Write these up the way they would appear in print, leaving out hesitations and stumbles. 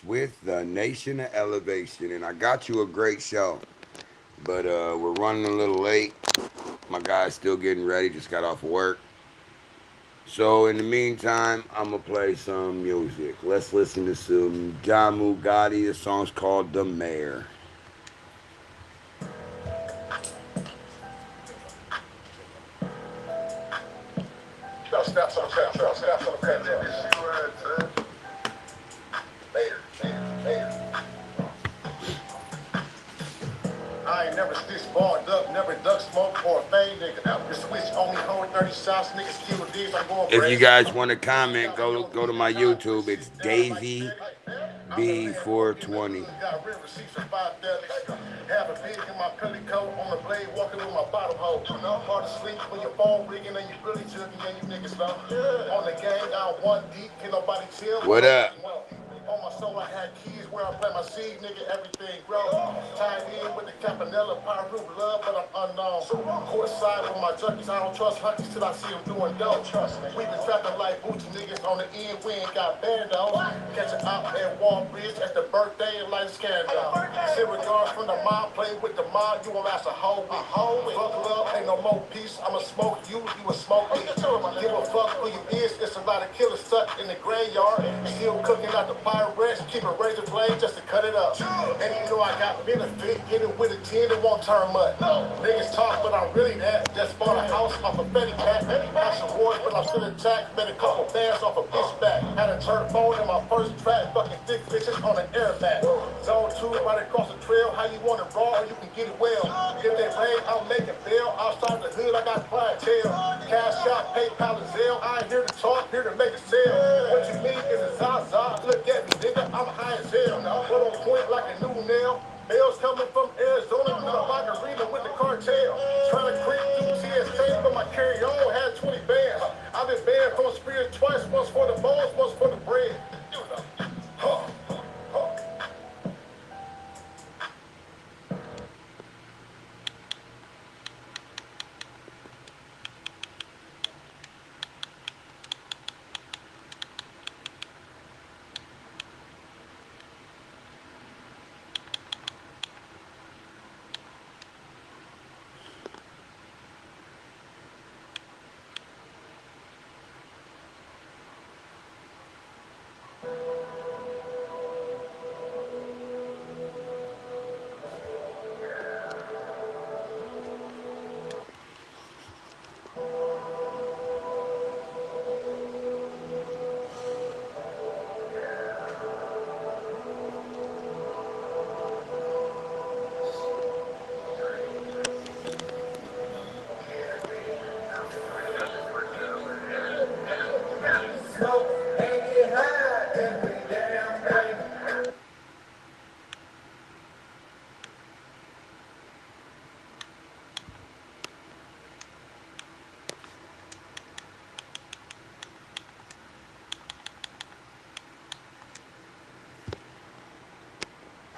with the Nation of Elevation, and I got you a great show, but we're running a little late. My guy's still getting ready, just got off work. So in the meantime, I'm gonna play some music. Let's listen to some Jamu Gotti. The song's called "The Mayor." I ain't never stitched barred up, never duck smoke or a fade nigga. The switch only hold 30 shots, niggas kill these, I'm going If you brazen. guys want to comment, go to my YouTube. It's Davey B420. Got real receipts for 5 Have a big in my pelly coat on the blade, walking with my bottom hole. Hard to sleep when your phone ringing and you really jugging and you niggas low. On the gang, I'm one deep, can nobody chill. What up? On my soul, I had keys where I plant my seed, nigga, everything grow. Tied in with the Campanella, Pyru blood, but I'm unknown. Court side with my junkies, I don't trust hunkies till I see them doing dope. Trust me. We been trapping like booty niggas on the end, we ain't got band though. Catch an op at Walbridge at the birthday and light a scandal. Send regards from the mob, play with the mob, you won't last a whole week. Buckle up, ain't no more peace, I'ma smoke you, you a smoke me. Give a fuck who you is, it's a lot of killers stuck in the graveyard. Still cooking out the Pyrex, keep a razor blade just to cut it up. And you know I got benefit, get it with a 10, it won't turn much. Niggas talk, but I'm really that. Just bought a house off a Fetty Pack. Have some wars, but I'm still intact. Made a couple bands off a bitch back. Had a turn phone in my first track, fucking thick bitches on an airback. Zone 2, right across the trail, how you want it raw, or you can get it well. If they rain, I'll make it bail. Outside the hood, I got clientele. Cash out, PayPal and Zelle. I ain't here to talk, here to make a sale. What you need is a Zaza. Look at me, nigga, I'm high as hell. Put on point like a new nail. Bales coming from Arizona through the margarita with the cartel. Trying to creep through TSA, but my carry-on had 20 bands. I've been banned from Spears twice, once for the balls, once for the bread. Huh.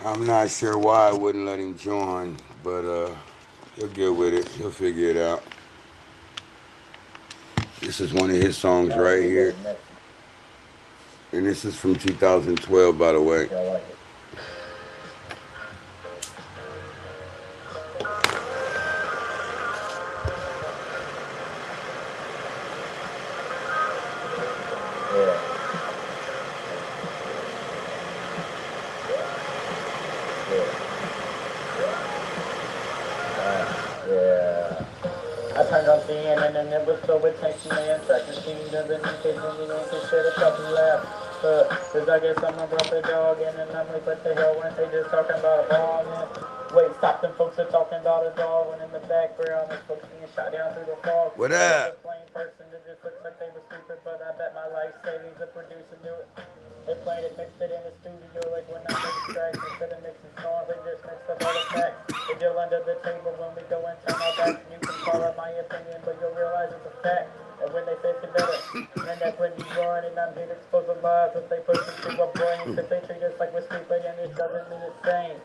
I'm not sure why I wouldn't let him join, but he'll get with it. He'll figure it out. This is one of his songs right here, and this is from 2012, by the way. I turned on CNN and it was so attention and track the scene doesn't need to do me and shit a couple laugh. Cause I guess someone brought the dog in and I'm like, what the hell weren't they just talking about a ball, man? Wait, stop them folks are talking about a dog when in the background there's folks being shot down through the fog. What A up? plain person that just looks like they were stupid, but I bet my life savings the producer knew it. They played it, mixed it in the studio like when I mix tracks instead of mixing songs, they just mixed up all the facts. They deal under the table when we go and turn our backs. You can call it my opinion, but you'll realize it's a fact. And when they say it's better, and that's when you run, and I'm here to expose the lies that they push into our brains. If they treat us like we're stupid, and it doesn't mean the same.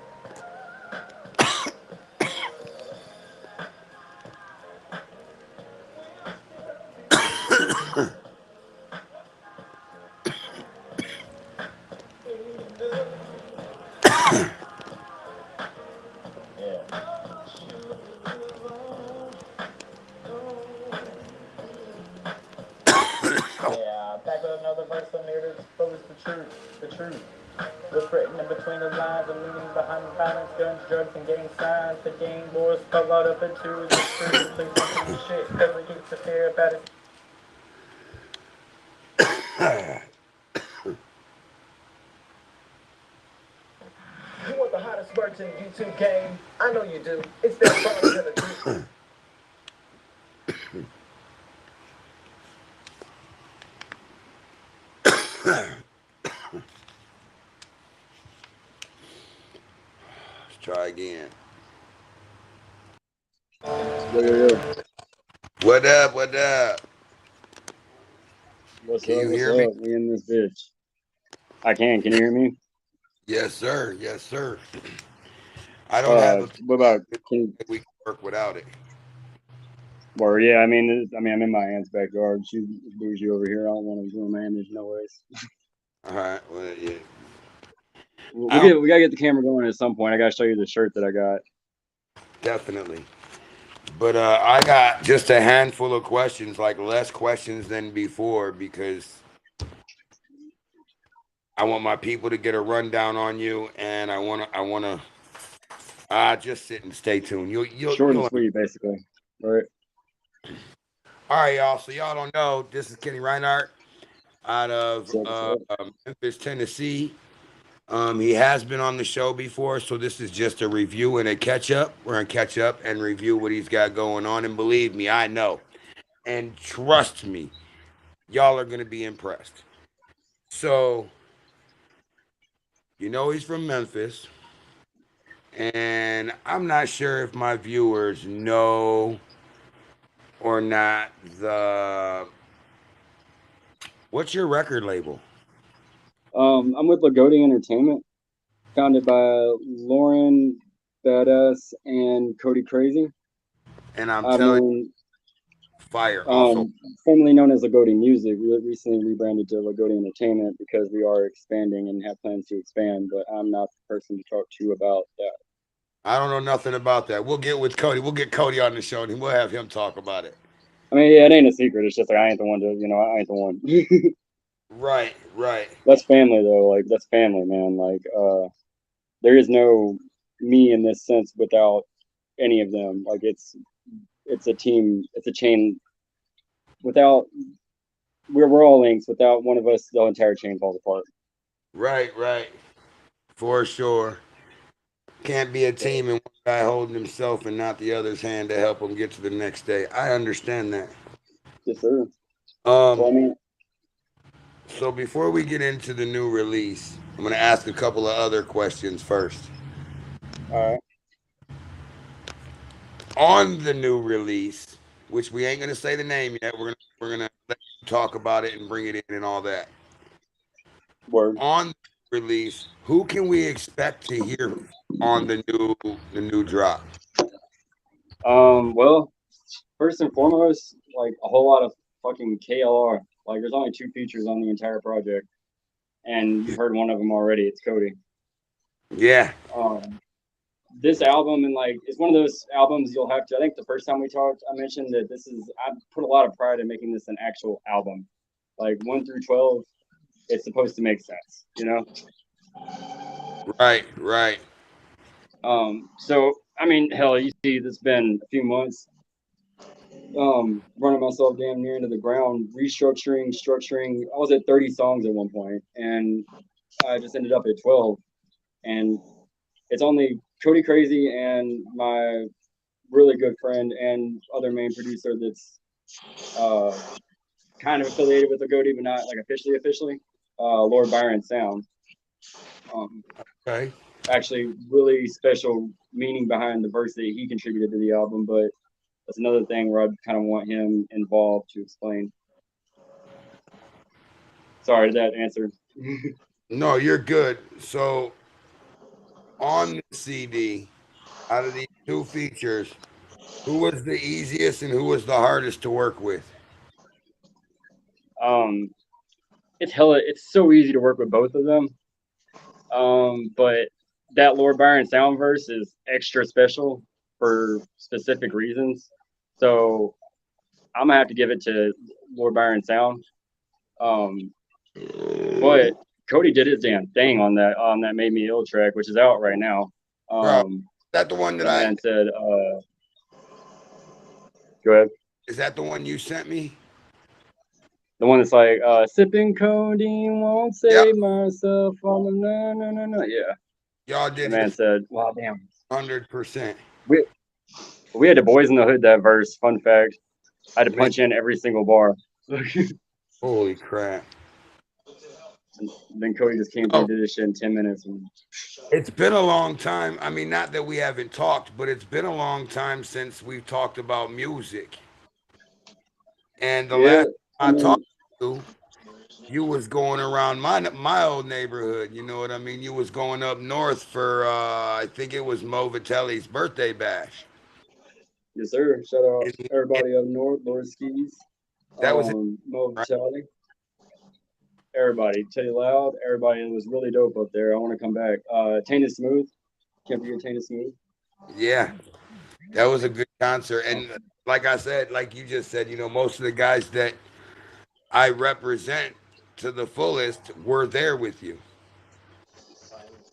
What's written in between the lines, the meaning behind the violence, guns, drugs, and gang signs. The gang wars spell out up into twos and threes. Please don't do shit, cause it keeps the fear about it. You want the hottest words in the YouTube game? I know you do. It's that bottom to the Let's try again. Yo, yo, yo. What up? What up? What's Can up? you What's hear up? me? We in this bitch. I can. Can you hear me? Yes, sir. Yes, sir. I don't have a What about? Can we can work without it. Well, yeah. I mean, I'm in my aunt's backyard. She's bougie over here. I don't want to ruin my image. No ways. All right. Well, yeah. We gotta get the camera going at some point. I gotta show you the shirt that I got. Definitely. But I got just a handful of questions, like less questions than before, because I want my people to get a rundown on you, and I wanna just sit and stay tuned. Short and You'll. sweet, basically. Right. All right, y'all. So y'all don't know, this is Kenny Reinhardt out of What's up? Memphis, Tennessee. He has been on the show before, so this is just a review and a catch up. We're gonna catch up and review what he's got going on, and believe me, I know, and trust me, y'all are gonna be impressed. So, he's from Memphis, and I'm not sure if my viewers know or not what's your record label? I'm with Lagodi Entertainment, founded by Lauren Badass and Cody Crazy. And I'm I've telling known fire. Also, formerly known as Lagodi Music. We recently rebranded to Lagodi Entertainment because we are expanding and have plans to expand, but I'm not the person to talk to you about that. I don't know nothing about that. We'll get with Cody. We'll get Cody on the show, and we'll have him talk about it. I mean, yeah, it ain't a secret. It's just like I ain't the one to, I ain't the one. Right, right. That's family though. Like that's family, man. Like there is no me in this sense without any of them. Like it's a team, it's a chain. Without we're all links. Without one of us, the entire chain falls apart. Right, right. For sure. Can't be a team and one guy holding himself and not the other's hand to help him get to the next day. I understand that. Yes, sir. So I Um, mean, so before we get into the new release, I'm gonna ask a couple of other questions first. all right. On the new release, which we ain't gonna say the name yet, we're gonna let you talk about it and bring it in and all that. Word. On the release, who can we expect to hear on the new drop? Well, first and foremost, like a whole lot of fucking KLR. Like there's only 2 features on the entire project, and you've heard one of them already. It's Cody. Yeah, This album and like it's one of those albums you'll have to. I think the first time we talked, I mentioned that I put a lot of pride in making this an actual album. Like 1 through 12, it's supposed to make sense, you know. right, right. So I mean, hell, you see, it's been a few months. Running myself damn near into the ground, restructuring, structuring. I was at 30 songs at one point, and I just ended up at 12. And it's only Cody Crazy and my really good friend and other main producer that's kind of affiliated with Lagodi, but not like officially. Lord Byron Sound. Okay. Actually, really special meaning behind the verse that he contributed to the album, but that's another thing where I kind of want him involved to explain. Sorry, did that answer? No, you're good. So on the CD, out of these 2 features, who was the easiest and who was the hardest to work with? um, it's so easy to work with both of them. But that Lord Byron sound verse is extra special for specific reasons. So I'm gonna have to give it to Lord Byron sound. But Cody did his damn thing on that Made Me Ill track, which is out right now. Bro, is that the one that The I man said, go ahead. is that the one you sent me? The one that's like, sipping codeine won't Yeah, save myself on the no. Yeah. y'all The did man your said, wow, damn. 100%. We had the Boys in the Hood that verse. Fun fact. I had to Man, punch in every single bar. holy crap. And then Cody just came through and did this shit in 10 minutes. And It's been a long time. I mean, not that we haven't talked, but it's been a long time since we've talked about music. And the yeah, last I time I mean, talked to you was going around my old neighborhood. You know what I mean? You was going up north for I think it was Mo Vitelli's birthday bash. yes, sir. Shout out And everybody up north, Lord Skis, that was it, Mo right? Vitelli, everybody. Teddy Loud, everybody. It was really dope up there. I want to come back. Tainted Smooth. Can't forget Tainted Smooth. Yeah, that was a good concert. And like I said, like you just said, you know, most of the guys that I represent to the fullest were there with you.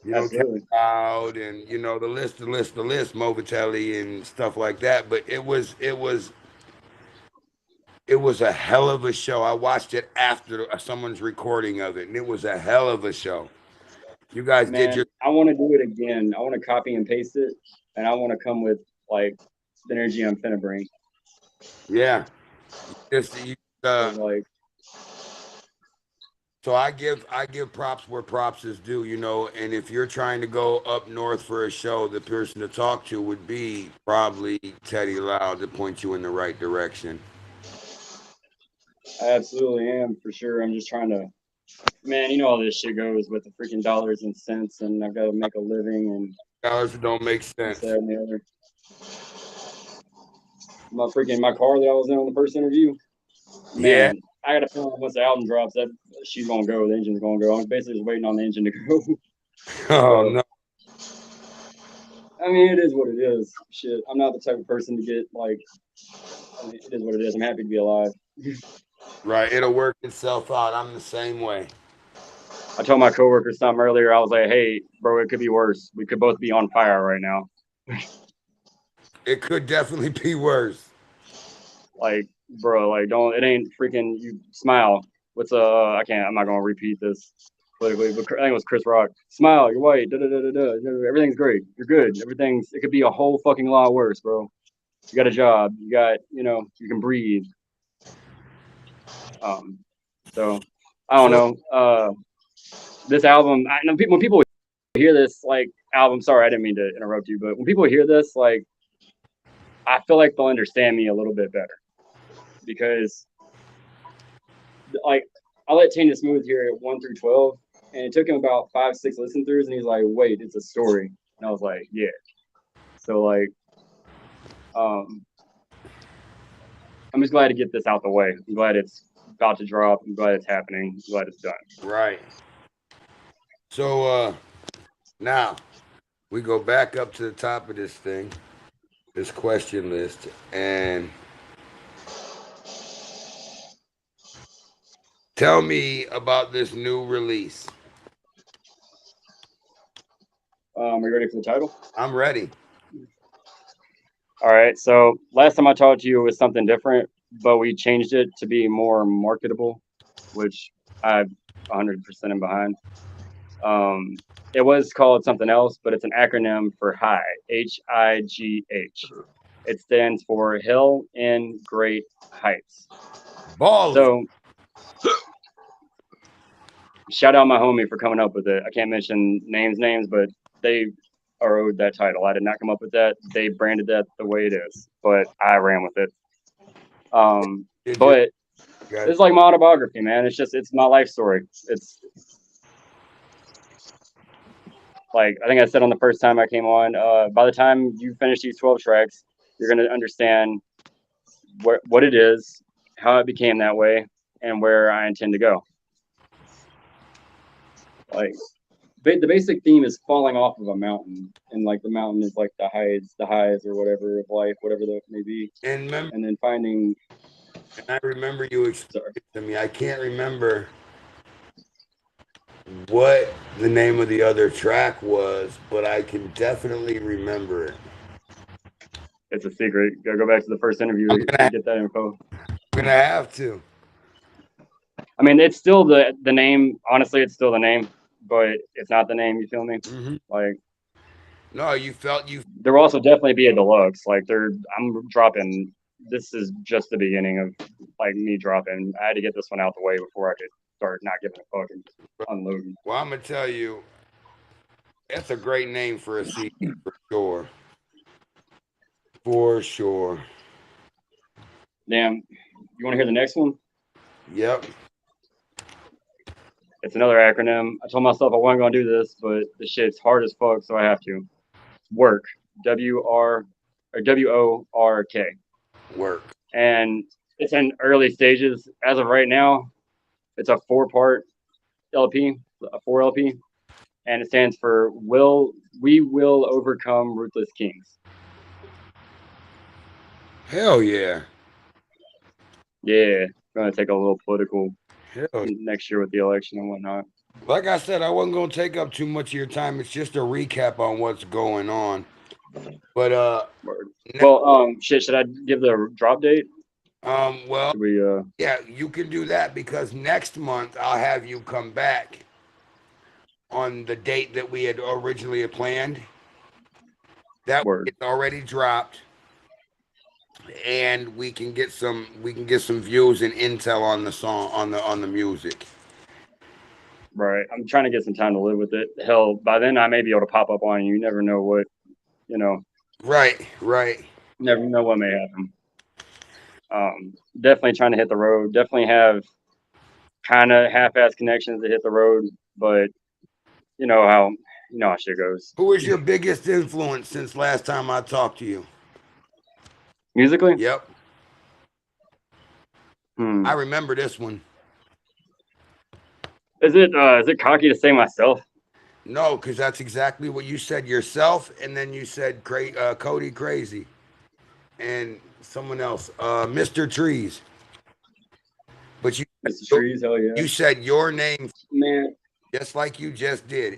You know, Kevin Absolutely. Loud and you know the list, Mo Vitelli and stuff like that. But it was a hell of a show. I watched it after someone's recording of it, and it was a hell of a show. You guys did your Man, I want to do it again. I want to copy and paste it, and I want to come with like the energy I'm finna bring. yeah. Just you, Cause like, so I give props where props is due, you know. And if you're trying to go up north for a show, the person to talk to would be probably Teddy Loud to point you in the right direction. I absolutely am for sure. I'm just trying to, man. You know how this shit goes with the freaking dollars and cents, and I've got to make a living and Dollars don't make this, sense. that, and the other. My car that I was in on the first interview, Yeah. man. I got a feeling once the album drops, that she's gonna go. The engine's gonna go. I'm basically just waiting on the engine to go. Oh So no. I mean, it is what it is. Shit, I'm not the type of person to get like. I mean, it is what it is. I'm happy to be alive. Right. It'll work itself out. I'm the same way. I told my coworker something earlier. I was like, "Hey, bro, it could be worse. We could both be on fire right now. It could definitely be worse. Like, bro, like, don't. It ain't freaking. You smile. What's I can't. I'm not gonna repeat this politically, but I think it was Chris Rock. Smile. You're white. Da da da da da. Everything's great. You're good. Everything's. It could be a whole fucking lot worse, bro. You got a job. You got. You know. You can breathe. So I don't So know. This album. I know people when people hear this like album. Sorry, I didn't mean to interrupt you, but when people hear this, like, I feel like they'll understand me a little bit better because, like, I let Tainted Smooth hear it 1 through 12, and it took him about 5, 6 listen throughs, and he's like, "Wait, it's a story," and I was like, "Yeah." So like, um, I'm just glad to get this out the way. I'm glad it's about to drop. I'm glad it's happening. I'm glad it's done. right. So now we go back up to the top of this thing, this question list, and tell me about this new release. Are you ready for the title? I'm ready. All right. So last time I talked to you, it was something different, but we changed it to be more marketable, which I 100% am behind. It was called something else, but it's an acronym for HIGH, HIGH. It stands for Hill in Great Heights. Ball. So shout out my homie for coming up with it. I can't mention names, but they are owed that title. I did not come up with that. They branded that the way it is, but I ran with it. But it's like my autobiography, man. It's my life story. It's like I think I said on the first time I came on. By the time you finish these 12 tracks, you're gonna understand what it is, how it became that way, and where I intend to go. Like the basic theme is falling off of a mountain, and like the mountain is like the highs or whatever of life, whatever that may be, And then finding. I remember you explained to me. I can't remember what the name of the other track was, but I can definitely remember it. It's a secret. Gotta go back to the first interview I'm to get that info. gonna have to. I mean, it's still the name. Honestly, it's still the name, but it's not the name. You feel me? Hmm. Like No, you felt you. there will also definitely be a deluxe. Like I'm dropping. This is just the beginning of like me dropping. I had to get this one out the way before I could start not giving a fuck and just unloading. Well, I'm gonna tell you, that's a great name for a CD for sure. For sure. Damn, you want to hear the next one? Yep. It's another acronym. I told myself I wasn't gonna do this, but this shit's hard as fuck, so I have to. Work. WORK. Work. And it's in early stages. As of right now, it's a 4-part LP, a 4 LP, and it stands for We Will Overcome Ruthless Kings. Hell yeah. Yeah, gonna take a little political Hell. next year with the election and whatnot. Like I said, I wasn't gonna take up too much of your time. It's just a recap on what's going on. But Well, shit, should I give the drop date? well, Should we yeah, you can do that because next month I'll have you come back on the date that we had originally planned. That Word. it's already dropped, and we can get some views and intel on the song on the music. Right. I'm trying to get some time to live with it. Hell, by then I may be able to pop up on you. You never know what, you know, Right, right. never know what may happen. Definitely trying to hit the road. Definitely have kind of half-ass connections to hit the road, but you know how shit goes. Who is your biggest influence since last time I talked to you? Musically? Yep, Hmm. I remember this one. Is it cocky to say myself? No, because that's exactly what you said yourself, and then you said Cody Crazy, and someone else, Mr. Trees. But Mr. Trees, hell yeah. you said your name Man, just like you just did.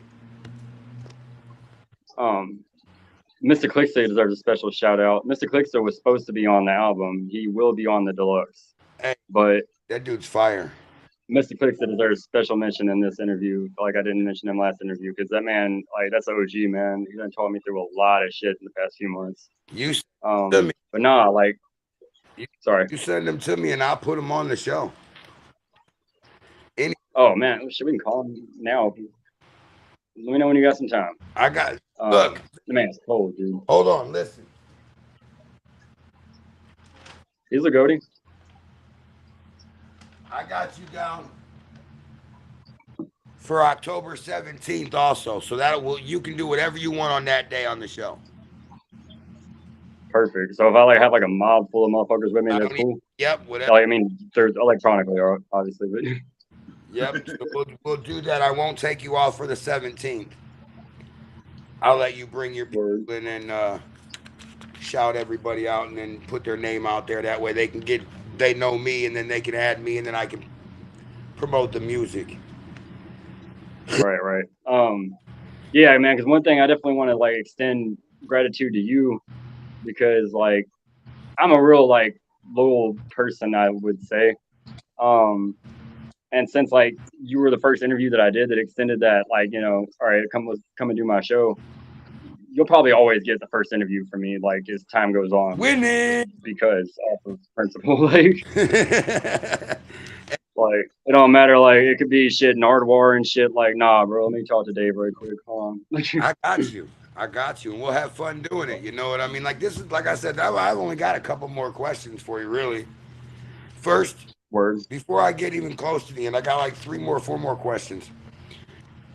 Mr. Clickster deserves a special shout out. Mr. Clickster was supposed to be on the album. He will be on the deluxe. Hey, But that dude's fire. Mr. Clickster deserves special mention in this interview. Like I didn't mention him last interview because that man, like that's OG man. He done taught me through a lot of shit in the past few months. You send them, But nah, like, sorry. you send them to me, and I'll put them on the show. Oh man, shit, we can call him now. Let me know when you got some time. I got look. The man's cold, dude. Hold on, listen. He's a goatee. I got you down for October 17th also. So you can do whatever you want on that day on the show. Perfect. So if I like have like a mob full of motherfuckers with me, that's cool. Yep, whatever. Like, I mean, there's electronically, obviously, but Yep, so we'll do that. I won't take you off for the 17th. I'll let you bring your people in and shout everybody out and then put their name out there. That way they know me, and then they can add me, and then I can promote the music. Right. Yeah, man, because one thing I definitely want to like extend gratitude to you because like I'm a real like loyal person, I would say. And since like you were the first interview that I did that extended that, like, you know, all right, come and do my show, you'll probably always get the first interview from me, like as time goes on. Winning because off of principle, like like it don't matter, like it could be shit Nardwar and shit, like nah bro, let me talk to Dave right quick, hold on. I got you, and we'll have fun doing it. You know what I mean? Like this is, like I said, I've only got a couple more questions for you, really. First, Words. Before I get even close to the end, I got like 4 more questions.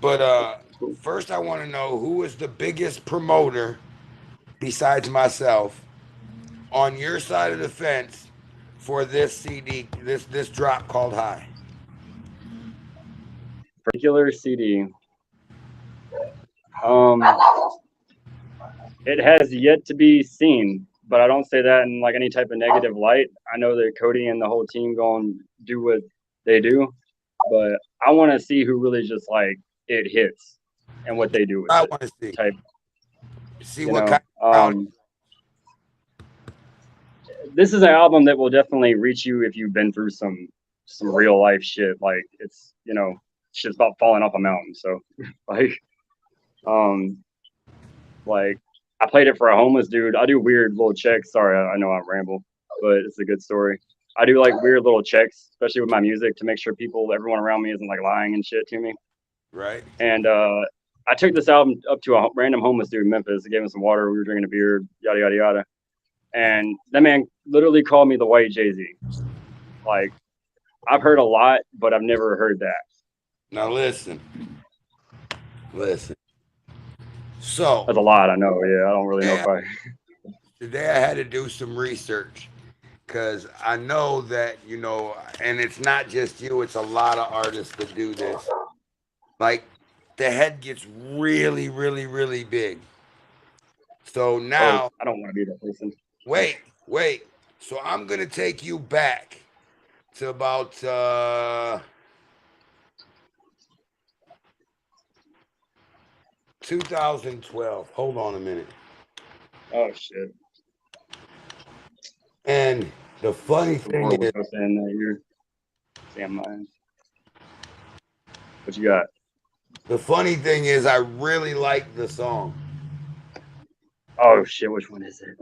But first, I want to know who is the biggest promoter besides myself on your side of the fence for this CD, this drop called High. Particular CD. It has yet to be seen, but I don't say that in like any type of negative light. I know that Cody and the whole team going to do what they do, but I want to see who really just like it hits and what they do with I it. want to see. Type, See you what know. kind of crowd. This is an album that will definitely reach you if you've been through some real life shit. Like it's, you know, shit's about falling off a mountain. So um like I played it for a homeless dude. I do weird little checks. Sorry, I know I ramble, but it's a good story. I do like weird little checks, especially with my music, to make sure everyone around me isn't like lying and shit to me. Right. And I took this album up to a random homeless dude in Memphis. I gave him some water. We were drinking a beer, yada yada yada. And that man literally called me the white Jay-Z. Like, I've heard a lot, but I've never heard that. Now listen. So That's a lot, I know. Yeah, I don't really know if I. today I had to do some research because I know that, you know, and it's not just you, it's a lot of artists that do this. Like, the head gets really, really, really big. So now, I don't want to be that person. wait. So I'm going to take you back to about 2012. Hold on a minute. Oh shit! And the funny thing is, in that year. Damn mine. What you got? the funny thing is, I really like the song. Oh shit! Which one is it?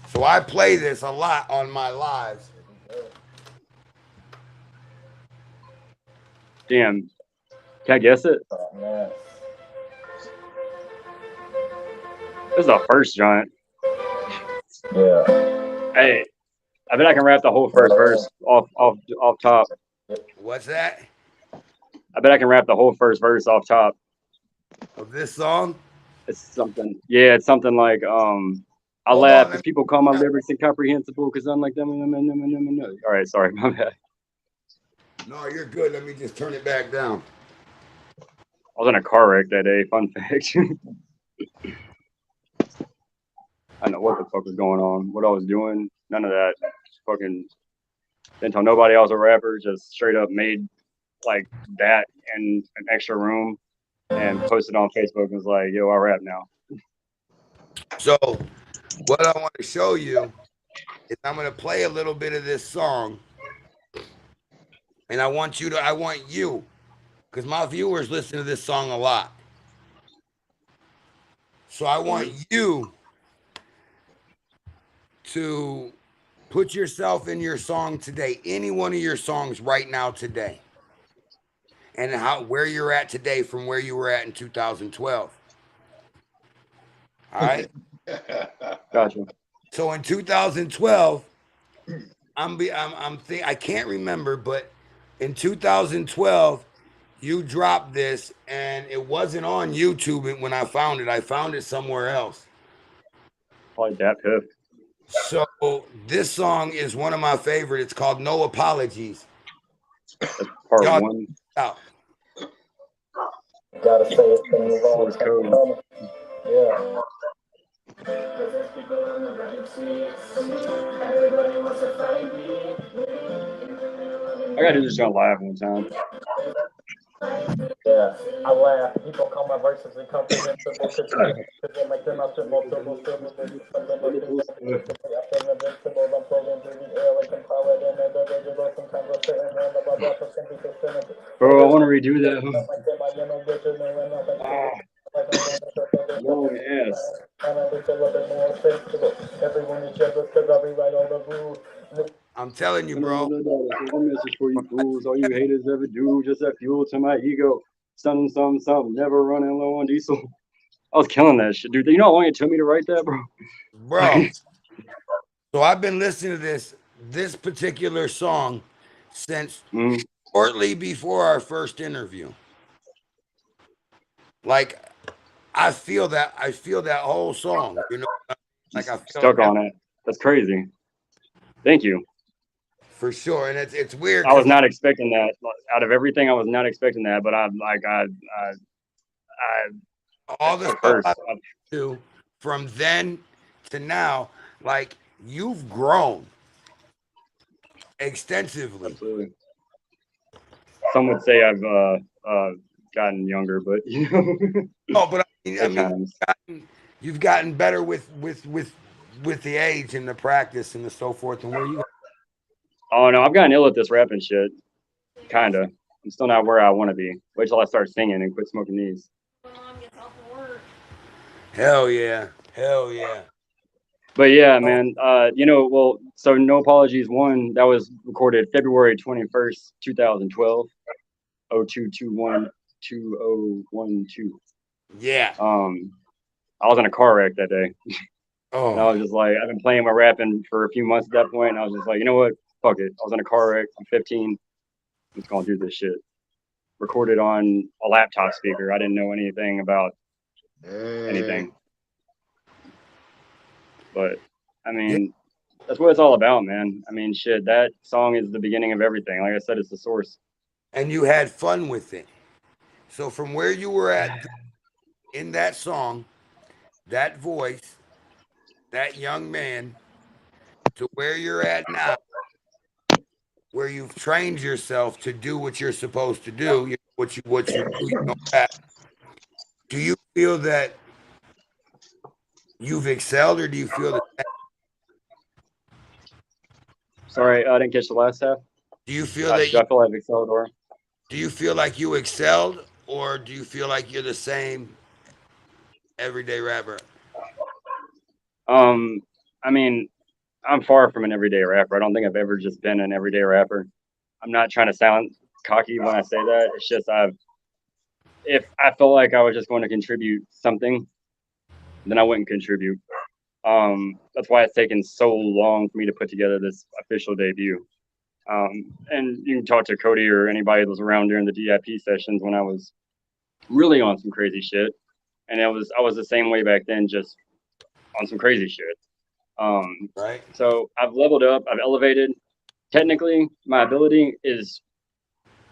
So I play this a lot on my lives. Damn. Can I guess it? Oh, man. This is the first giant. Yeah. Hey, I bet I can rap the whole first verse off top. What's that? I bet I can rap the whole first verse off top. Of this song? It's something. Yeah, it's something like I Hold laugh on, if people call my lyrics incomprehensible because I'm like them. All right, sorry, my bad. No, you're good. Let me just turn it back down. I was in a car wreck that day. Fun fact. I don't know what the fuck was going on, what I was doing. None of that. Just fucking didn't tell nobody I was a rapper. Just straight up made like that in an extra room and posted on Facebook and was like, "Yo, I rap now." So, what I want to show you is I'm going to play a little bit of this song. And I want you, because my viewers listen to this song a lot. So I want you to put yourself in your song today, any one of your songs right now today, and where you're at today from where you were at in 2012. All right. Gotcha. So in 2012, I can't remember, but in 2012, you dropped this, and it wasn't on YouTube when I found it. I found it somewhere else. Probably Dat Piff. So this song is one of my favorite. It's called "No Apologies." That's part Y'all one. out. Gotta say it from the wrong Source code. Yeah. I gotta do this on live one time. Yeah, I laugh. People call my verses incomprehensible because they make them up to multiple syllables. I feel invincible. I'm floating through the air like I'm powered and individual. Sometimes I'm sitting around the bubble for simply cynical. Bro, I want to redo that. Like them, I am a witcher, no, and I'm like Long ass. and I wish a little bit more sensible. Everyone is jealous because I rewrite all the rules. I'm telling you, bro. One message for you fools. All you haters ever do, just that fuel to my ego. Something, never running low on diesel. I was killing that shit, dude. You know how long it took me to write that, bro? Bro. So I've been listening to this particular song since shortly before our first interview. Like, I feel that whole song, you know, like I feel stuck on it. That's crazy. Thank you. For sure, and it's weird. I was not expecting that. Out of everything, I was not expecting that. But all the stuff I do from then to now, like you've grown extensively. Absolutely. some would say I've gotten younger, but you know, Oh, but I at mean, times. you've gotten better with the age and the practice and the so forth. And where you? Oh no, I've gotten ill at this rapping shit. Kinda. I'm still not where I want to be. Wait till I start singing and quit smoking these. Hell yeah, hell yeah. But yeah, man. You know, well, so No Apologies 1, that was recorded February 21st, 2012. 0221 2012. Yeah. I was in a car wreck that day. And I Oh, was just like, I've been playing my rapping for a few months at that point, and I was just like, you know what? Fuck it. I was in a car wreck. I'm 15. I'm just gonna do this shit. Recorded on a laptop speaker. I didn't know anything about anything. But I mean, that's what it's all about, man. I mean, shit, that song is the beginning of everything. Like I said, it's the source. and you had fun with it. So from where you were at in that song, that voice, that young man, to where you're at now, where you've trained yourself to do what you're supposed to do, you know, what you do, you know that. Do you feel that you've excelled, or do you feel that? Sorry, I didn't catch the last half. Do you feel that I feel I've excelled, or do you feel like you excelled, or do you feel like you're the same everyday rapper? I mean, I'm far from an everyday rapper. I don't think I've ever just been an everyday rapper. I'm not trying to sound cocky when I say that. It's just if I felt like I was just going to contribute something, then I wouldn't contribute. That's why it's taken so long for me to put together this official debut. And you can talk to Cody or anybody that was around during the DIP sessions when I was really on some crazy shit. And I was the same way back then, just on some crazy shit. Right. So I've leveled up, I've elevated. Technically, my ability is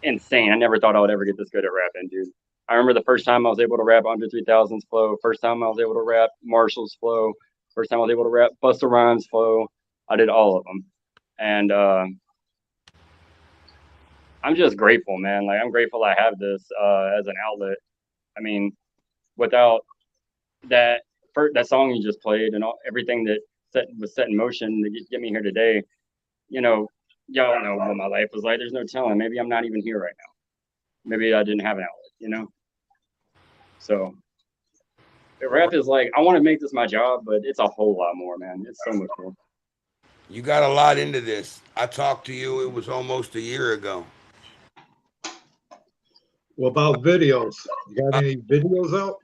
insane. I never thought I would ever get this good at rapping, dude. I remember the first time I was able to rap Under 3000's flow, first time I was able to rap Marshall's flow, first time I was able to rap Busta Rhymes' flow. I did all of them. And I'm just grateful, man. Like, I'm grateful I have this as an outlet. I mean, without that that song you just played and everything that was set in motion to get me here today, you know, y'all know what my life was like. There's no telling. Maybe I'm not even here right now. Maybe I didn't have an outlet, you know? So the rap is like, I want to make this my job, but it's a whole lot more, man. It's so much more. You got a lot into this. I talked to you, it was almost a year ago. What about videos? You got any videos out?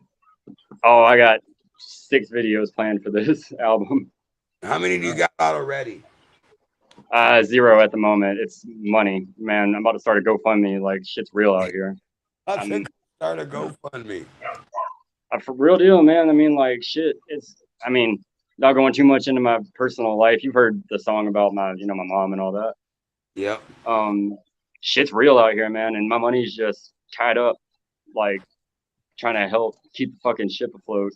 Oh, I got 6 videos planned for this album. How many do you got out already? 0 at the moment. It's money, man. I'm about to start a GoFundMe. Like, shit's real out here. I think start a GoFundMe. For real deal, man. I mean, like, shit. I mean, not going too much into my personal life. You've heard the song about my mom and all that. Yep. Shit's real out here, man. And my money's just tied up, like, trying to help keep the fucking ship afloat.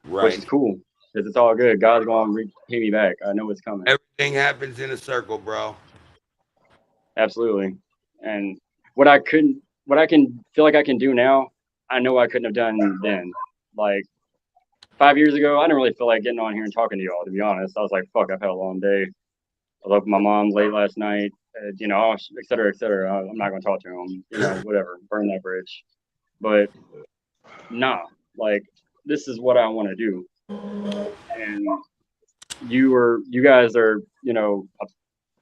Right. Which is cool. Because it's all good. God's going to pay me back. I know it's coming. Everything happens in a circle, bro. Absolutely. And what I can feel like I can do now, I know I couldn't have done then. Like 5 years ago, I didn't really feel like getting on here and talking to y'all, to be honest. I was like, fuck, I've had a long day. I left my mom late last night, you know, et cetera, et cetera. I'm not going to talk to him, you know, whatever, burn that bridge. But nah, like, this is what I want to do. And you guys are, you know, a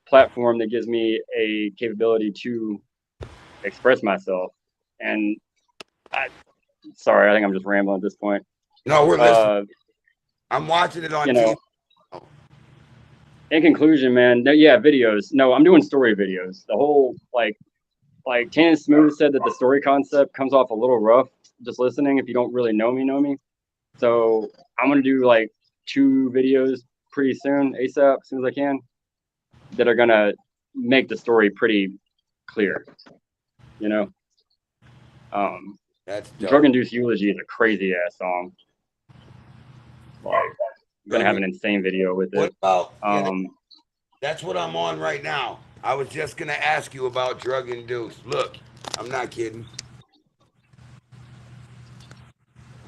platform that gives me a capability to express myself. And sorry, I think I'm just rambling at this point. No, we're listening. I'm watching it on TV. In conclusion, man, yeah, videos. No, I'm doing story videos. The whole like Tan Smooth said that the story concept comes off a little rough just listening if you don't really know me. So I'm gonna do like 2 videos pretty soon, ASAP, as soon as I can, that are gonna make the story pretty clear. You know, That's dope. Drug Induced Eulogy is a crazy ass song. Like, I'm gonna have an insane video with it. What about? That's what I'm on right now. I was just gonna ask you about drug induced. Look, I'm not kidding.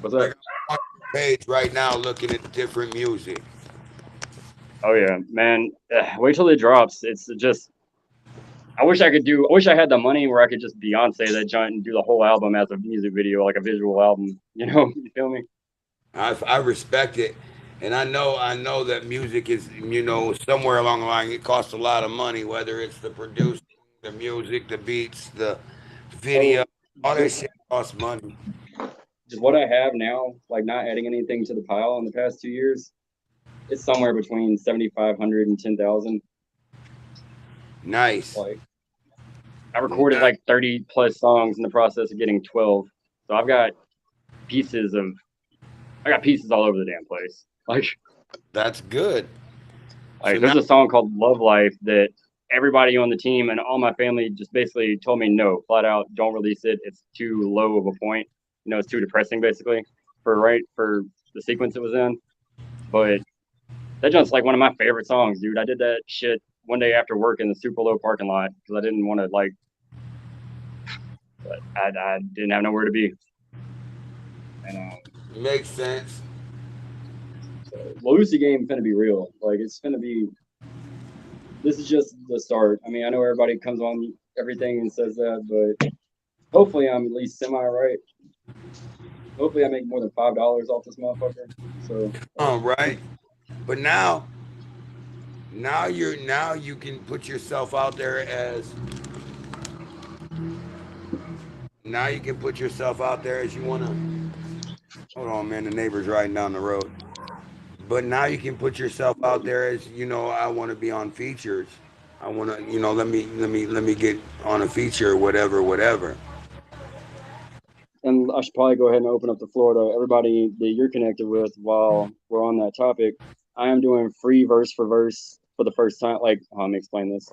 What's Like up? I'm on your page right now, looking at different music. Oh yeah, man. Wait till it drops. It's just. I wish I could do. I wish I had the money where I could just Beyonce that giant and do the whole album as a music video, like a visual album. You know, you feel me? I respect it, and I know that music is somewhere along the line it costs a lot of money, whether it's the producing, the music, the beats, the video, So all that just shit costs money. just what I have now, like not adding anything to the pile in the past 2 years, it's somewhere between 7,500 and 10,000. Nice. Like I recorded like 30 plus songs in the process of getting 12. So I've got pieces of I got pieces all over the damn place. That's good. So There's now, a song called Love Life that everybody on the team and all my family just basically told me no, flat out, don't release it. It's too low of a point. It's too depressing basically for the sequence it was in. But that just like one of my favorite songs, dude. I did that shit one day after work in the super low parking lot because I didn't want to but I didn't have nowhere to be. And makes sense. Lucy game finna be real. Like it's finna be. This is just the start. I mean, I know everybody comes on everything and says that, but hopefully I'm at least semi right. Hopefully I make more than $5 off this motherfucker. So. All right. But now you can put yourself out there as you wanna. Hold on, man. The neighbor's riding down the road. But now you can put yourself out there as I want to be on features. I want to let me get on a feature, whatever. And I should probably go ahead and open up the floor to everybody that you're connected with while we're on that topic. I am doing free verse for verse for the first time. Let me explain this.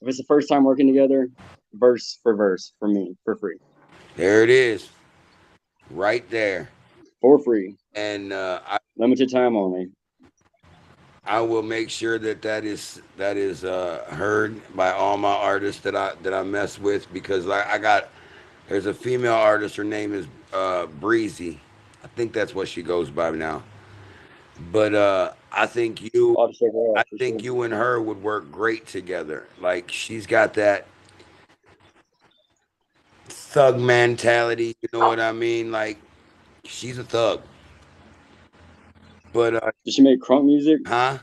If it's the first time working together, verse for verse for me for free. There it is, right there. For free. And Limited time only. I will make sure that is heard by all my artists that I mess with, because there's a female artist. Her name is Breezy. I think that's what she goes by now. But I think you and her would work great together. Like she's got that thug mentality. You know what I mean? Like she's a thug. But does she make crunk music? Huh?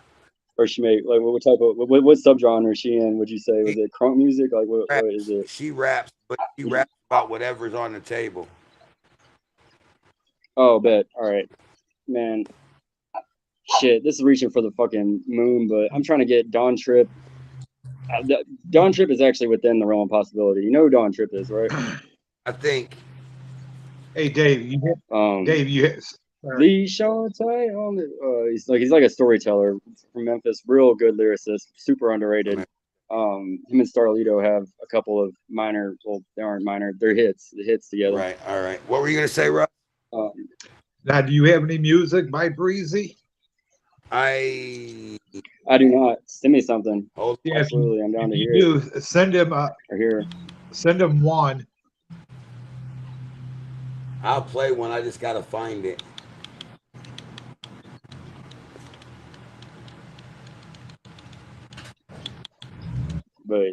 Or she make what type of what subgenre is she in? Would you say was it crunk music? Like what is it? She raps, but she raps about whatever's on the table. Oh, bet. All right, man. Shit, this is reaching for the fucking moon, but I'm trying to get Don Trip. Don Trip is actually within the realm of possibility. You know who Don Trip is, right? I think. Hey, Dave, Lee Shawtai on the he's like a storyteller from Memphis, real good lyricist, super underrated. Him and Starlito have a couple of minor, well, they aren't minor, they're hits together. Right, all right. What were you gonna say, Russ? Now, do you have any music by Breezy? I do not. Send me something. Yeah, absolutely, I'm down to hear it. Send him Send him one. I'll play one. I just gotta find it. But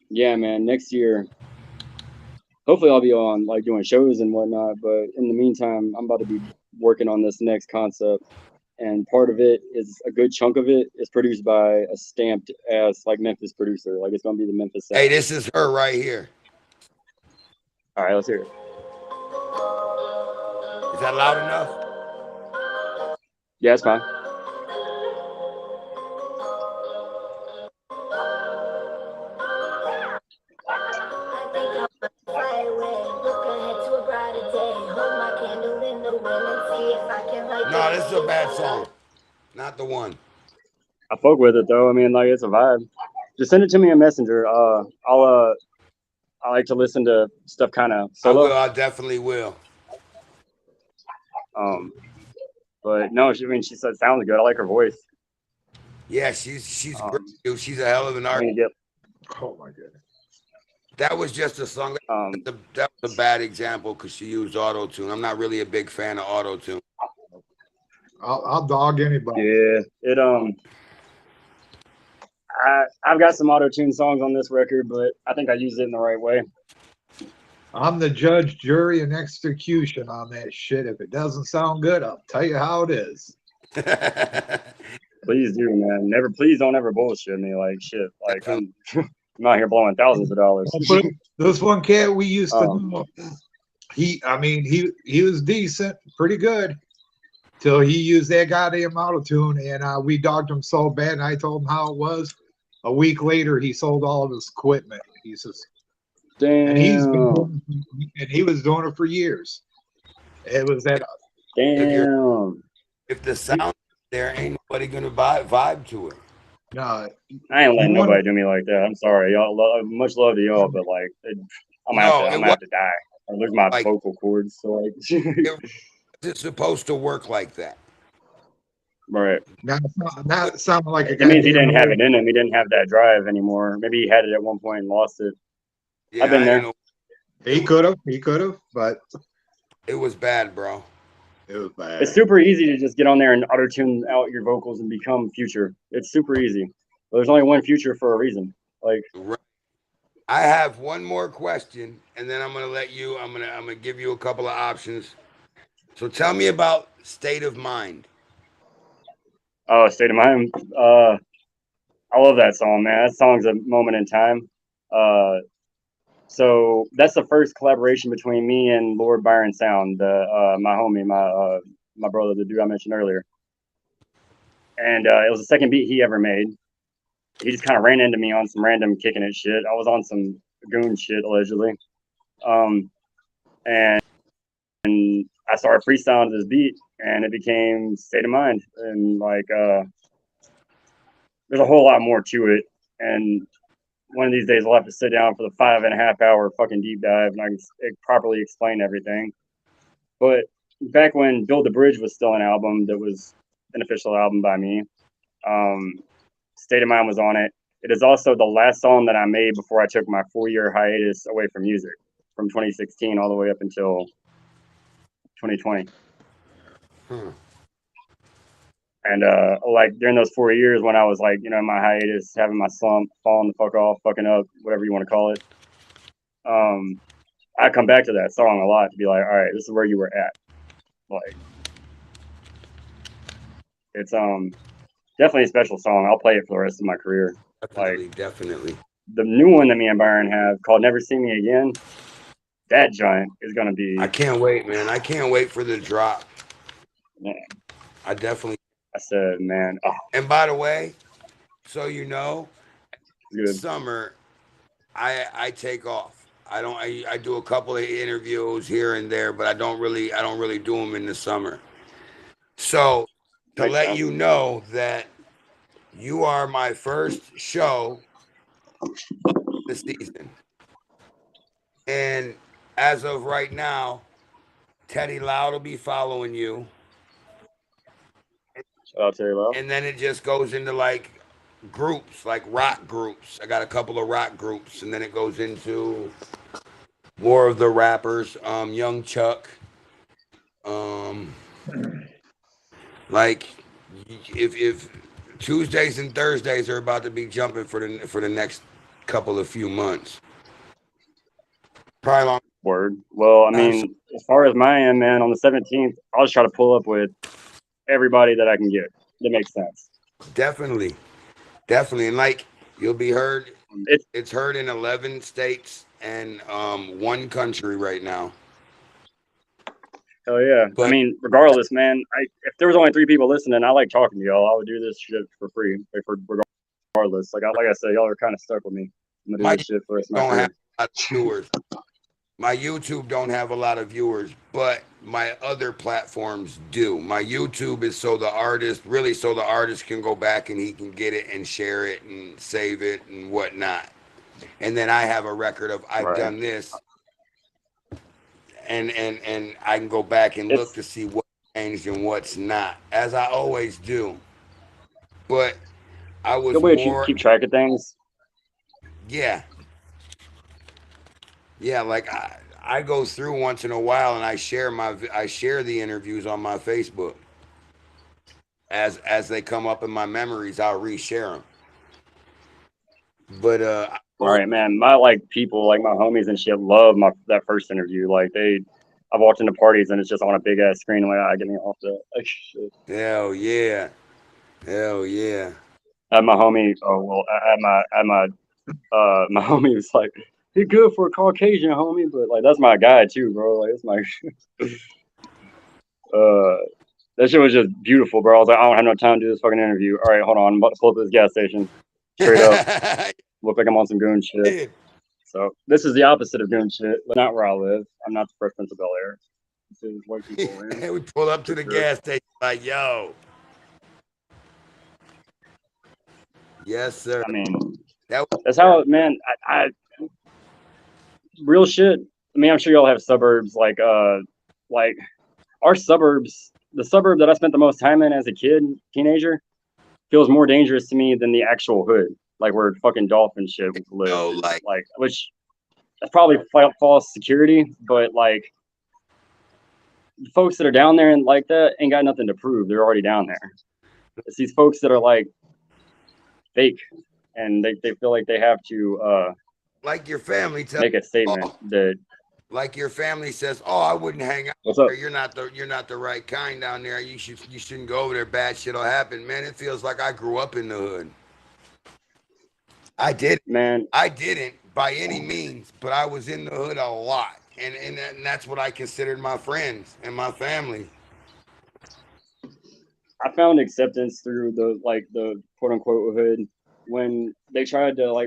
yeah, man, next year, hopefully I'll be on doing shows and whatnot. But in the meantime, I'm about to be working on this next concept. And part of it is a good chunk of it is produced by a stamped ass Memphis producer. It's gonna be the Memphis sound. Hey, this is her right here. All right, let's hear it. Is that loud enough? Yeah, it's fine. No, this is a bad song. Not the one. I fuck with it though. I mean, it's a vibe. Just send it to me in Messenger. I like to listen to stuff kind of solo. I definitely will. But no, she said it sounds good. I like her voice. Yeah, she's great, dude. She's a hell of an artist. Oh my goodness. That was just a song. Um, That was a bad example because she used auto tune. I'm not really a big fan of auto tune. I'll dog anybody. yeah, I've got some auto tune songs on this record, but I think I used it in the right way. I'm the judge, jury, and execution on that shit. If it doesn't sound good, I'll tell you how it is. Please do, man. Please don't ever bullshit me like shit. Like I'm out here blowing thousands of dollars. But this one cat we used to know, Um, he was decent, pretty good, till he used that goddamn auto tune, and we dogged him so bad. And I told him how it was. A week later, he sold all of his equipment. He says, and damn, he was doing it for years. It was that. damn. If the sound there, ain't nobody gonna vibe to it. No, I ain't letting nobody do me like that. I'm sorry, y'all. Much love to y'all, but like, I'm gonna have to die. I lose my like- vocal cords. So like, It's supposed to work like that. right. not sounding like a It means he goddamn didn't have it in him. He didn't have that drive anymore. Maybe he had it at one point and lost it. Yeah, I've been there. He could have, but It was bad, bro. it was bad. It's super easy to just get on there and auto tune out your vocals and become Future. It's super easy. But there's only one Future for a reason. Like, I have one more question, and then I'm gonna give you a couple of options. So tell me about State of Mind. oh, State of Mind. I love that song, man. That song's a moment in time. So that's the first collaboration between me and Lord Byron Sound, my homie, my brother, the dude I mentioned earlier. And it was the second beat he ever made. He just kind of ran into me on some random kicking it shit. I was on some goon shit allegedly, and I started freestyling to this beat, and it became State of Mind. And like, there's a whole lot more to it. And one of these days I'll have to sit down for the 5.5 hour fucking deep dive and I can properly explain everything. But back when Build the Bridge was still an album that was an official album by me, State of Mind was on it. It is also the last song that I made before I took my 4-year hiatus away from music, from 2016 all the way up until 2020. And like during those 4 years when I was like, you know, in my hiatus, having my slump, falling the fuck off, fucking up, whatever you want to call it, I come back to that song a lot to be like, all right, this is where you were at. Like, it's definitely a special song. I'll play it for the rest of my career. Definitely. The new one that me and Byron have called Never See Me Again, that giant is gonna be. I can't wait, man. I can't wait for the drop. Man. I definitely. I said, man. Oh, and by the way, so you know, good. Summer, I take off. I do a couple of interviews here and there, but I don't really do them in the summer. So to let you know that you are my first show of the season. And as of right now, Teddy Loud will be following you. I'll tell you about. And then it just goes into like groups, like rock groups. I got a couple of rock groups, and then it goes into more of the rappers, Young Chuck. Like if Tuesdays and Thursdays are about to be jumping for the next couple of few months. Probably long. Word. Well, I mean, as far as my end, man, on the 17th, I'll just try to pull up with everybody that I can get. That makes sense. Definitely. And like you'll be heard. It's heard in 11 states and 1 country right now. Hell yeah. But, I mean, regardless, man, if there was only 3 people listening, I like talking to y'all. I would do this shit for free. Regardless. Like I said, y'all are kind of stuck with me. I'm gonna do this shit for the rest of my career. Have a lot of viewers. My YouTube don't have a lot of viewers, but my other platforms do. My YouTube is so the artist can go back and he can get it and share it and save it and whatnot. And then I have a record of I've done this. And I can go back and look to see what changed and what's not, as I always do. But I was good way to keep track of things. Yeah, yeah. Like I go through once in a while and I share the interviews on my Facebook as they come up in my memories. I'll reshare them. But I All always, right, man. My like people, like my homies and shit, love my that first interview. Like I've walked into parties and it's just on a big ass screen. I'm like, get me off that. Like, shit. hell yeah, hell yeah. I had my homie. Oh well, my homie was like, "He good for a Caucasian homie," but like that's my guy too, bro. Like it's my uh. That shit was just beautiful, bro. I was like, I don't have no time to do this fucking interview. All right, hold on. I'm about to pull up to this gas station. Straight up. Look like I'm on some goon shit. Did. So this is the opposite of goon shit, but not where I live. I'm not the Fresh Prince of Bel Air. This is white people land We pull up to for the sure. gas station like, yo. Yes, sir. I mean, That was, that's how, man. I real shit. I mean, I'm sure y'all have suburbs like our suburbs. The suburb that I spent the most time in as a kid, teenager, feels more dangerous to me than the actual hood, like where fucking dolphin shit live. Is like like, which that's probably false security, but like the folks that are down there and like that ain't got nothing to prove. They're already down there. It's these folks that are like fake, and they feel like they have to your family tells, make a statement oh, that like your family says, oh, I wouldn't hang out what's up, there. You're not the right kind down there. You shouldn't go over there. Bad shit'll happen. Man, it feels like I grew up in the hood. I did. man. I didn't by any means, but I was in the hood a lot, and that's what I considered my friends and my family. I found acceptance through the quote unquote hood when they tried to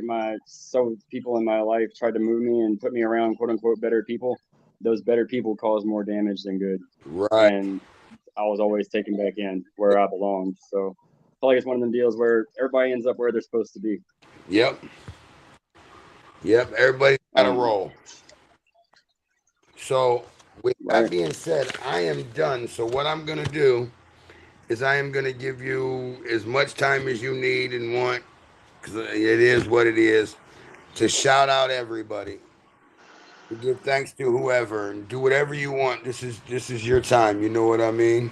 people in my life tried to move me and put me around quote unquote better people. Those better people caused more damage than good, Right. and I was always taken back in where I belonged. So I feel like it's one of them deals where everybody ends up where they're supposed to be. Yep. Yep. Everybody's got a Um, role. So, with that right. being said, I am done. So, what I'm going to do is I am going to give you as much time as you need and want, because it is what it is, to shout out everybody, to give thanks to whoever, and do whatever you want. This is your time. You know what I mean?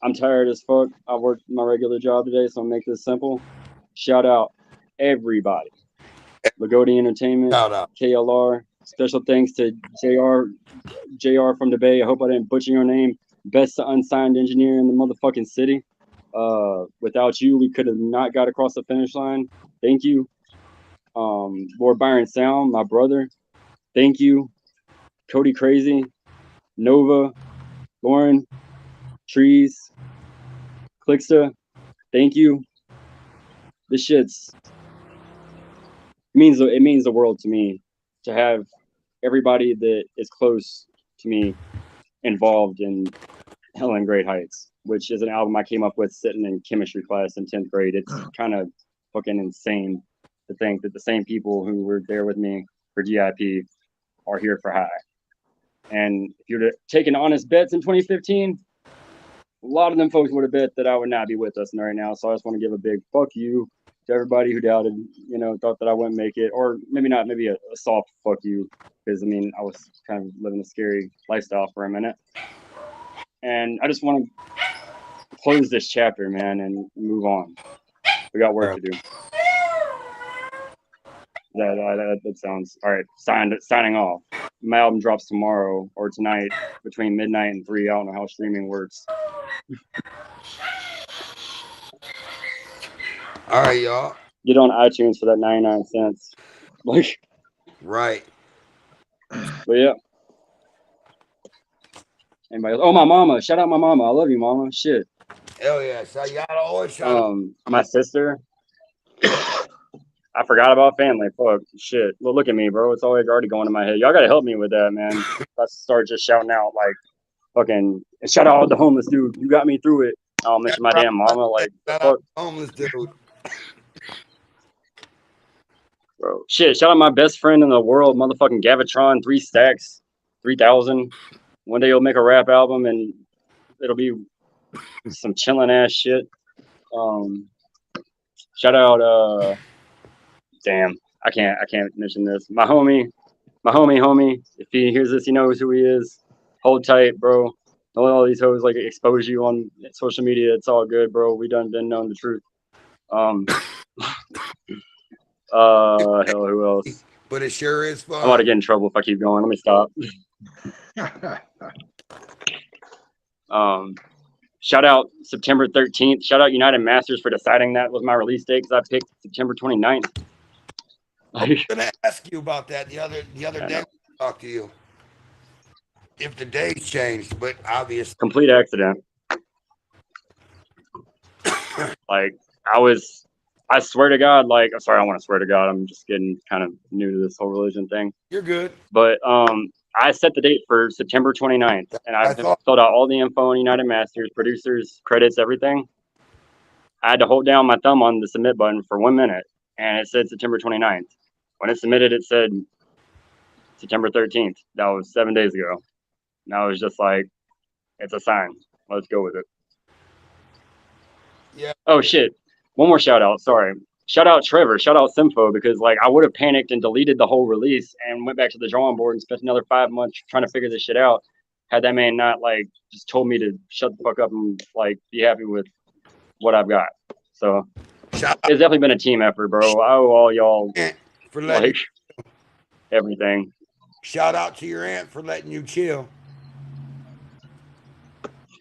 I'm tired as fuck. I worked my regular job today, so I'll make this simple. Shout out everybody. Lagodi Entertainment, Shout out. KLR. Special thanks to JR from the Bay. I hope I didn't butcher your name. Best unsigned engineer in the motherfucking city. Without you, we could have not got across the finish line. Thank you. Lord Byron Sound, my brother. Thank you. Cody Crazy, Nova, Lauren, Trees, Clicksta. Thank you. This shit's it means the world to me to have everybody that is close to me involved in Hell in Great Heights, which is an album I came up with sitting in chemistry class in 10th grade. It's kind of fucking insane to think that the same people who were there with me for GIP are here for High. And if you'd have taken honest bets in 2015, a lot of them folks would have bet that I would not be with us right now. So I just want to give a big fuck you to everybody who doubted, thought that I wouldn't make it, or maybe not, maybe a soft fuck you, because I mean, I was kind of living a scary lifestyle for a minute. And I just want to close this chapter, man, and move on. We got work to do. That sounds all right. Signing off. My album drops tomorrow or tonight between midnight and 3. I don't know how streaming works. All right, y'all. Get on iTunes for that 99 cents. Like, Right. but yeah. Anybody else? Oh, my mama. Shout out my mama. I love you, mama. Shit. Hell yeah. So y'all always shout out. My sister. I forgot about family. Fuck. Shit. Well, look at me, bro. It's already going in my head. Y'all gotta help me with that, man. Let's start just shouting out like fucking shout out the homeless dude. You got me through it. I'll mention my damn mama. Like, shout fuck. out homeless dude. Bro. Shit, shout out my best friend in the world, motherfucking Gavatron, 3 stacks, 3,000. One day he'll make a rap album and it'll be some chilling ass shit. Shout out, damn, I can't mention this. My homie. If he hears this, he knows who he is. Hold tight, bro. Don't let all these hoes like expose you on social media. It's all good, bro. We done been known the truth. Hell, who else? But it sure is I'm about to fun. get in trouble if I keep going. Let me stop. Shout out September 13th. Shout out United Masters for deciding that was my release date because I picked September 29th. I was gonna ask you about that the other I day. When know. I talked to you, if the days changed, but obviously, Complete accident. Like I swear to God, like, sorry, I don't want to swear to God. I'm just getting kind of new to this whole religion thing. you're good. But I set the date for September 29th, and I thought filled out all the info on United Masters, producers, credits, everything. I had to hold down my thumb on the submit button for 1 minute, and it said September 29th. When it submitted, it said September 13th. That was 7 days ago. And I was just like, it's a sign. Let's go with it. Yeah. Oh, shit. One more shout out. Sorry. Shout out Trevor. Shout out Sympho, because like I would have panicked and deleted the whole release and went back to the drawing board and spent another 5 months trying to figure this shit out. Had that man not like just told me to shut the fuck up and like be happy with what I've got. So shout it's definitely been a team effort, bro. I owe all y'all out for letting like everything. shout out to your aunt for letting you chill.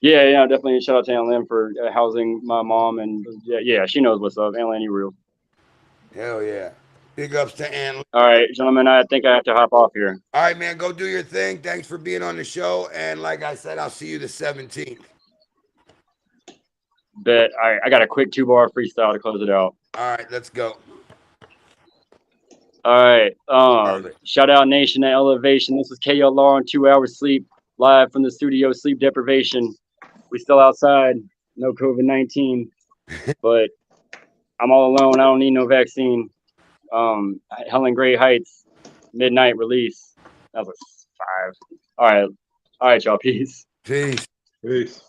Yeah, definitely. Shout out to Aunt Lynn for housing my mom, and yeah, she knows what's up. Aunt Lynn, you real. Hell yeah. Big ups to Aunt. All right, gentlemen, I think I have to hop off here. All right, man, go do your thing. Thanks for being on the show. And like I said, I'll see you the 17th. Bet. All right, I got a quick 2-bar freestyle to close it out. All right, let's go. All right. Shout out Nation at Elevation. This is KLR on 2 Hours Sleep, live from the studio. Sleep deprivation. We still outside. No COVID-19, but I'm all alone. I don't need no vaccine. Helen Gray Heights, midnight release. That was 5. All right, y'all. Peace. Peace. Peace.